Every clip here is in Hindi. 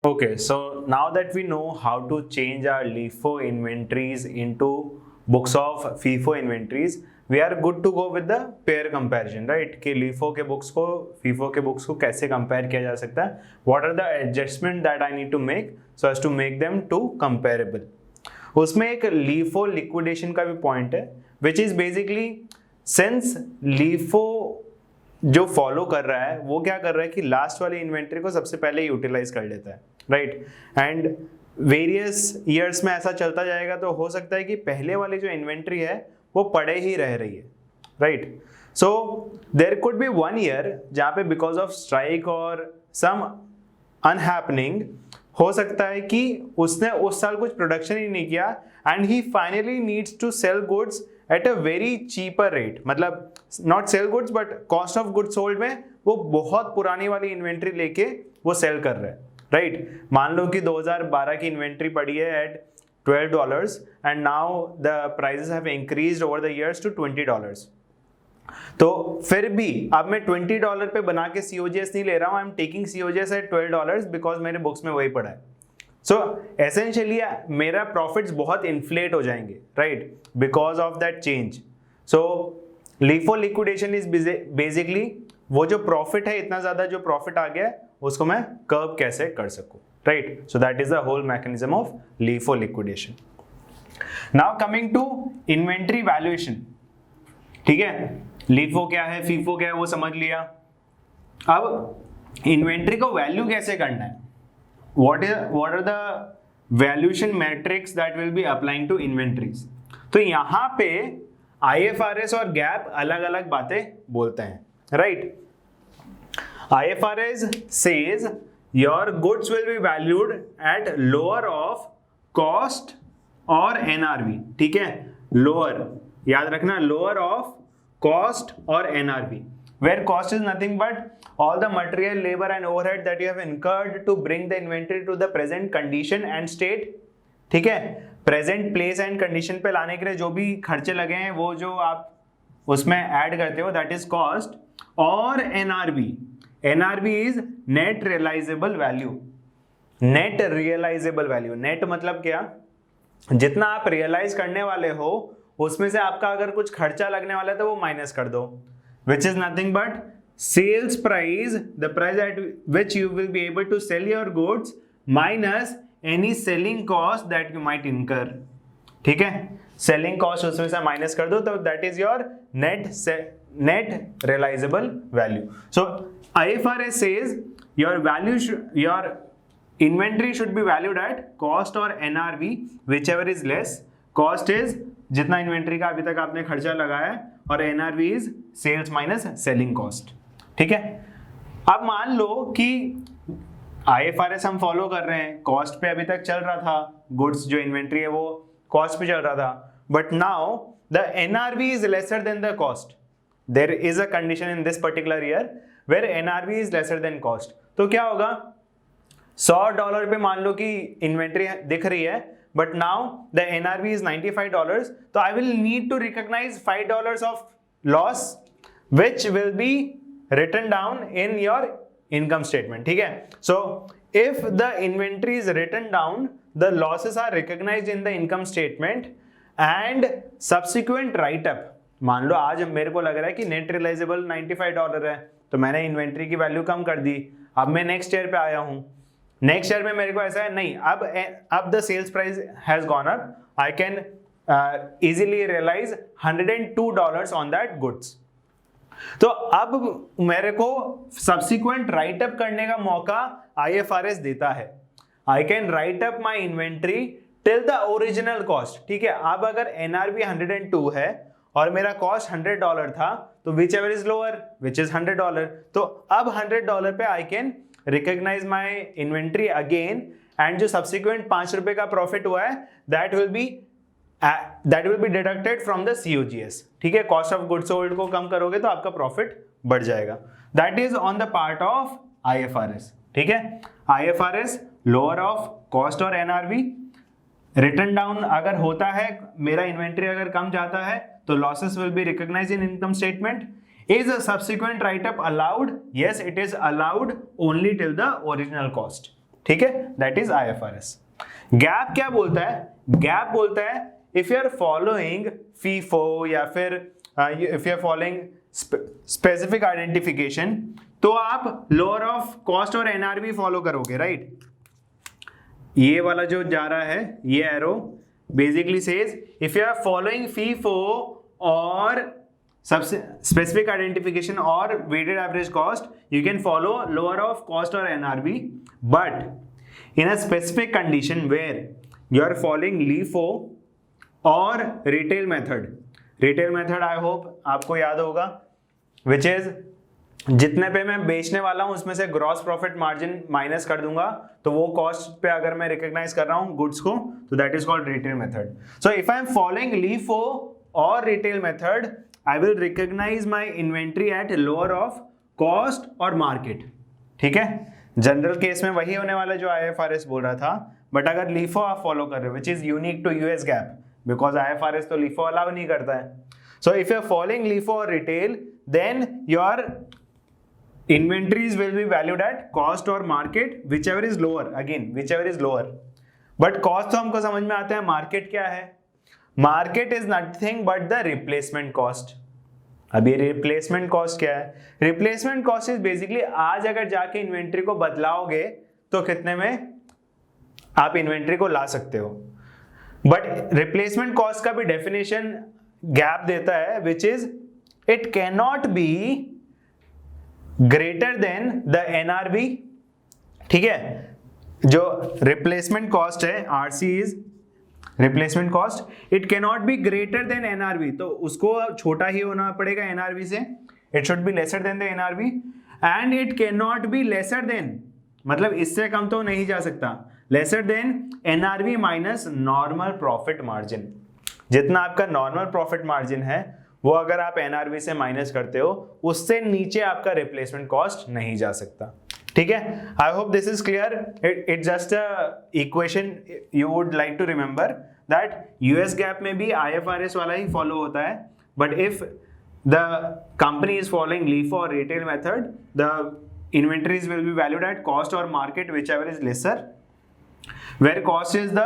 Okay, so now that we know how to change our LIFO inventories into books of FIFO inventories, we are good to go with the pair comparison, right? कि LIFO के books को FIFO के books को कैसे compare किया जा सकता है? What are the adjustment that I need to make so as to make them to comparable? उसमें एक LIFO liquidation का भी point है, which is basically since LIFO जो फॉलो कर रहा है वो क्या कर रहा है कि लास्ट वाली इन्वेंट्री को सबसे पहले यूटिलाइज कर लेता है, राइट? एंड वेरियस ईयर्स में ऐसा चलता जाएगा तो हो सकता है कि पहले वाली जो इन्वेंट्री है वो पड़े ही रह रही है, right? So there could be one year जहाँ पे बिकॉज ऑफ स्ट्राइक और सम अनहैपनिंग हो सकता है कि उसने उस साल कुछ प्रोडक्शन ही नहीं किया and he finally needs to sell goods at a very cheaper rate, मतलब not sell goods but cost of goods sold में वो बहुत पुरानी वाली इन्वेंट्री लेके वो सेल कर रहे हैं, राइट? मान लो कि 2012 की इन्वेंट्री पड़ी है at $12 and now the prices have increased over the years to $20. तो फिर भी अब मैं $20 पे बना के COGS नहीं ले रहा हूं, I am taking COGS at $12 because मेरे बुक्स में वही पड़ा है. सो एसेंशियली मेरा प्रॉफिट्स बहुत इन्फ्लेट हो जाएंगे, right, because of that change. So LIFO liquidation is basically वो जो प्रॉफिट है, इतना ज्यादा जो प्रॉफिट आ गया है उसको मैं कर्व कैसे कर सकूं, right? So that is the whole mechanism of LIFO liquidation. Now coming to inventory valuation, ठीक है? LIFO क्या है, FIFO क्या है वो समझ लिया. अब इन्वेंट्री को वैल्यू कैसे करना है? what are the valuation metrics that will be applying to inventories? तो यहां पे IFRS और GAAP अलग अलग बातें बोलते हैं, right? IFRS says your goods will be valued at lower of cost और NRV, ठीक है? lower, याद रखना, lower of cost और NRV, where cost is nothing but all the material, labor and overhead that you have incurred to bring the inventory to the present condition and state, ठीक है? present place and condition पे लाने के लिए जो भी खर्चे लगे हैं वो जो आप उसमें ऐड करते हो that is cost. और NRV is net realizable value. net realizable value, net मतलब क्या? जितना आप रियलाइज करने वाले हो उसमें से आपका अगर कुछ खर्चा लगने वाला है तो वो माइनस कर दो, which is nothing but sales price, the price at which you will be able to sell your goods minus any selling cost that you might incur, ठीक है? selling cost उसमें से माइनस कर दो तो that is your net realizable value. So IFRS says your your inventory should be valued at cost or NRV, whichever is less. cost is जितना इन्वेंट्री का अभी तक आपने खर्चा लगाया है और NRV is sales minus selling cost, ठीक है? अब मान लो कि IFRS हम फॉलो कर रहे हैं, कॉस्ट पे अभी तक चल रहा था, गुड्स जो इन्वेंट्री है वो कॉस्ट पे चल रहा था, but now the NRV is lesser than the cost. There is a condition in this particular year where NRV is lesser than cost. तो क्या होगा? $100 पे मान लो कि इन्वेंट्री दिख रही है, but now the NRV is $95, so I will need to recognize $5 of loss which will be written down in your income statement, ठीक है? So if the inventory is written down, the losses are recognized in the income statement and subsequent write up. मान लो आज मेरे को लग रहा है कि नेट रियलाइजेबल $95 है तो मैंने इन्वेंट्री की वैल्यू कम कर दी, अब मैं नेक्स्ट ईयर पे आया हूं, नेक्स्ट ईयर में मेरे को ऐसा है नहीं, अब the sales price has gone up, I can easily realise $102 on that goods. तो अब मेरे को सब्सिक्वेंट राइट अप करने का मौका IFRS देता है. I can write up my inventory till the original cost, ठीक है? अब अगर NRV 102 है और मेरा कॉस्ट $100 था तो whichever is lower which is $100, तो अब $100 पे I can recognise my inventory again and जो सब्सिक्वेंट ₹5 का प्रॉफिट हुआ है that will be deducted from the COGS, ठीक है? कॉस्ट ऑफ गुड्स सोल्ड को कम करोगे तो आपका प्रॉफिट बढ़ जाएगा. That is on the part of IFRS, ठीक है? IFRS लोअर ऑफ कॉस्ट और NRV, रिटर्न डाउन अगर होता है, मेरा इन्वेंट्री अगर कम जाता है तो losses will be recognized in income statement. Is a subsequent write-up allowed? Yes, it is allowed only till the original cost. ठीक है, दैट इज IFRS। गैप क्या बोलता है? गैप बोलता है if you are following FIFO या फिर if you are following specific identification, तो आप लोअर ऑफ कॉस्ट और एनआरवी फॉलो करोगे, राइट? ये वाला जो जा रहा है, ये arrow basically says if you are following FIFO और सबसे स्पेसिफिक आइडेंटिफिकेशन और weighted average cost, you can follow lower of cost और NRV, but in a specific condition where you are following LIFO और retail method. Retail method I hope आपको याद होगा, विच इज जितने पे मैं बेचने वाला हूं उसमें से ग्रॉस प्रॉफिट मार्जिन माइनस कर दूंगा, तो वो कॉस्ट पे अगर मैं रिकॉग्नाइज कर रहा हूं गुड्स को, तो that is called retail method. So if I am following LIFO और retail method, I will recognise my inventory at lower of cost और मार्केट, ठीक है? जनरल केस में वही होने वाला जो IFRS बोल रहा था, बट अगर लीफो आप फॉलो कर रहे हो which is unique to US GAAP, because IFRS तो लीफो अलाउ नहीं करता है। So if you are following LIFO और retail, then your inventories will be valued at cost or market, whichever is lower, again whichever is lower, but cost तो हमको समझ में आता है, market क्या है? Market is nothing but the replacement cost। अब ये replacement cost क्या है? Replacement cost is basically आज अगर जाके इन्वेंट्री को बदलाओगे तो कितने में आप इन्वेंट्री को ला सकते हो, बट रिप्लेसमेंट कॉस्ट का भी डेफिनेशन गैप देता है, which is it can not be greater than the NRB, ठीक है? जो रिप्लेसमेंट कॉस्ट है, RC is replacement cost, it can not be greater than NRB, तो उसको छोटा ही होना पड़ेगा एनआरबी से, it should be lesser than the NRB, and it can not be lesser than, मतलब इससे कम तो नहीं जा सकता, lesser than NRB minus normal profit margin. जितना आपका नॉर्मल प्रॉफिट मार्जिन है वो अगर आप एनआरवी से माइनस करते हो, उससे नीचे आपका रिप्लेसमेंट कॉस्ट नहीं जा सकता, ठीक है? I hope this is clear. It just a equation you would like to remember that US GAAP में भी IFRS वाला ही फॉलो होता है, but if the company is following LIFO और retail method, the inventories will be valued at cost और market, whichever is lesser, where cost is the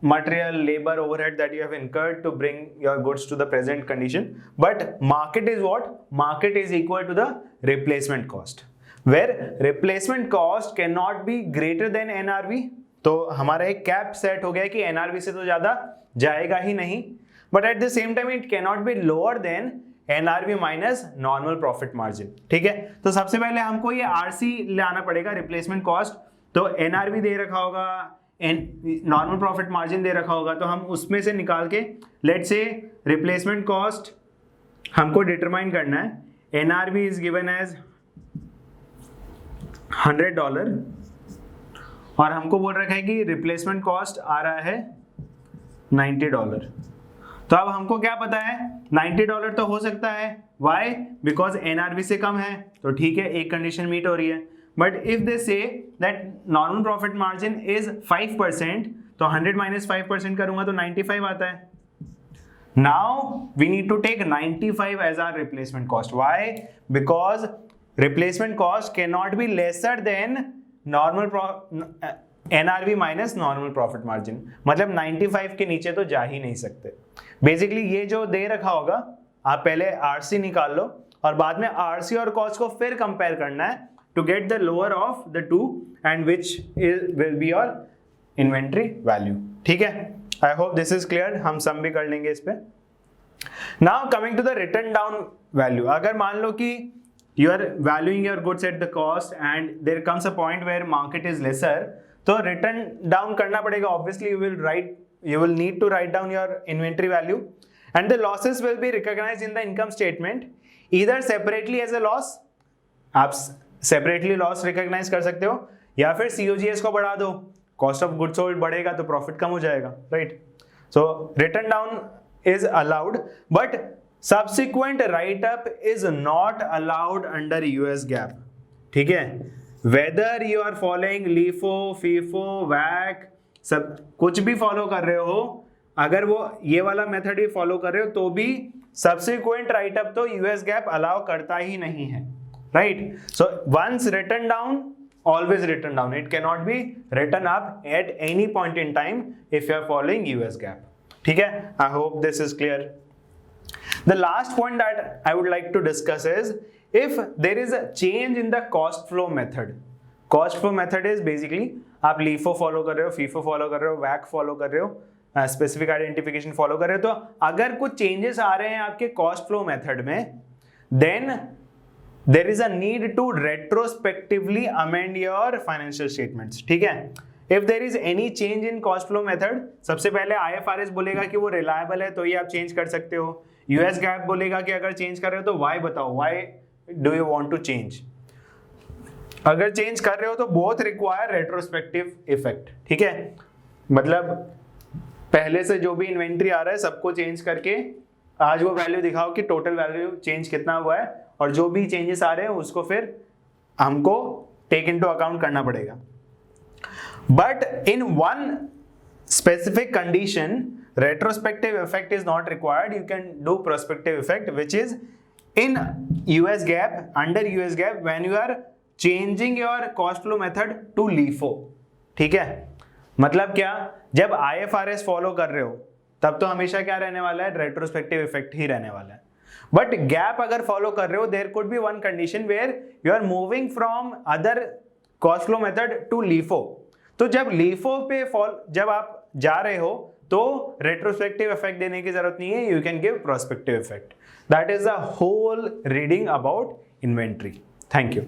material, labor, overhead that you have incurred to bring your goods to the present condition, but market is what? Market is equal to the replacement cost, where replacement cost cannot be greater than NRV। तो हमारा एक कैप सेट हो गया कि NRV से तो ज्यादा जाएगा ही नहीं, but at the same time it cannot be lower than NRV minus normal profit margin, ठीक है? तो सबसे पहले हमको ये RC लाना पड़ेगा, रिप्लेसमेंट कॉस्ट, तो एनआरवी दे रखा होगा, नॉर्मल प्रॉफिट मार्जिन दे रखा होगा, तो हम उसमें से निकाल के लेट्स से रिप्लेसमेंट कॉस्ट हमको डिटरमाइन करना है। एनआरवी इज गिवन एज $100 और हमको बोल रखा है कि रिप्लेसमेंट कॉस्ट आ रहा है $90। तो अब हमको क्या पता है, $90 तो हो सकता है, वाई? बिकॉज एनआरवी से कम है, तो ठीक है, एक कंडीशन मीट हो रही है। But if they say that normal profit margin is 5%, तो 100 minus 5% करूंगा तो 95 आता है। Now we need to take 95 as our replacement cost. Why? Because replacement cost cannot be lesser than normal NRV minus normal profit margin. मतलब 95 के नीचे तो जा ही नहीं सकते। Basically ये जो दे रखा होगा, आप पहले RC निकाल लो और बाद में RC और cost को फिर कंपेयर करना है to get the lower of the two and which will be your inventory value, ठीक है? I hope this is clear, हम सम भी कर लेंगे इस पे। Now coming to the written down value, अगर मान लो कि you are valuing your goods at the cost and there comes a point where market is lesser, तो written down करना पड़ेगा, obviously you will need to write down your inventory value and the losses will be recognized in the income statement either separately as a loss, आप सेपरेटली लॉस रिकॉग्नाइज कर सकते हो, या फिर COGS को बढ़ा दो, कॉस्ट ऑफ गुड्स सोल्ड बढ़ेगा तो प्रॉफिट कम हो जाएगा, right? So written down is allowed, but subsequent write up is not allowed under US GAAP, ठीक है? Whether you are following LIFO, FIFO, वैक, सब कुछ भी फॉलो कर रहे हो, अगर वो ये वाला मेथड ही फॉलो कर रहे हो तो भी सब्सिक्वेंट राइट अप तो यूएस गैप अलाउ करता ही नहीं है, right? So once written down always written down. It cannot be written up at any point in time if you are following US GAAP. ठीक है? I hope this is clear. The last point that I would like to discuss is if there is a change in the cost flow method. Cost flow method is basically आप LIFO फॉलो कर रहे हो, FIFO फॉलो कर रहे हो, WAC फॉलो कर रहे हो, स्पेसिफिक आइडेंटिफिकेशन फॉलो कर रहे हो, तो अगर कुछ चेंजेस आ रहे हैं आपके कॉस्ट फ्लो मेथड में, then there is a need to retrospectively amend your financial statements. ठीक है? If there is any change in cost flow method, सबसे पहले IFRS बोलेगा कि वो रिलायबल है तो ही आप चेंज कर सकते हो. US GAAP बोलेगा कि अगर चेंज कर रहे हो तो वाई बताओ, why do you want to change. अगर चेंज कर रहे हो तो बोथ रिक्वायर रेट्रोस्पेक्टिव इफेक्ट. ठीक है? मतलब पहले से जो भी इन्वेंट्री आ रहा है सबको चेंज करके आज वो वैल्यू दिखाओ कि टोटल वैल्यू चेंज कितना हुआ है, और जो भी चेंजेस आ रहे हैं उसको फिर हमको टेक इनटू अकाउंट करना पड़ेगा. But in one specific condition retrospective effect is not required. You can do prospective effect, which is in US GAAP, under US GAAP, when you are changing your cost flow method to LIFO. ठीक है? मतलब क्या, जब IFRS फॉलो कर रहे हो तब तो हमेशा क्या रहने वाला है, रेट्रोस्पेक्टिव इफेक्ट ही रहने वाला है. बट गैप अगर फॉलो कर रहे हो, there could be one condition where you are moving from other cost flow method to LIFO. तो जब LIFO पे जब आप जा रहे हो तो रेट्रोस्पेक्टिव इफेक्ट देने की जरूरत नहीं है, you can give prospective effect. That is the whole reading about inventory. Thank you.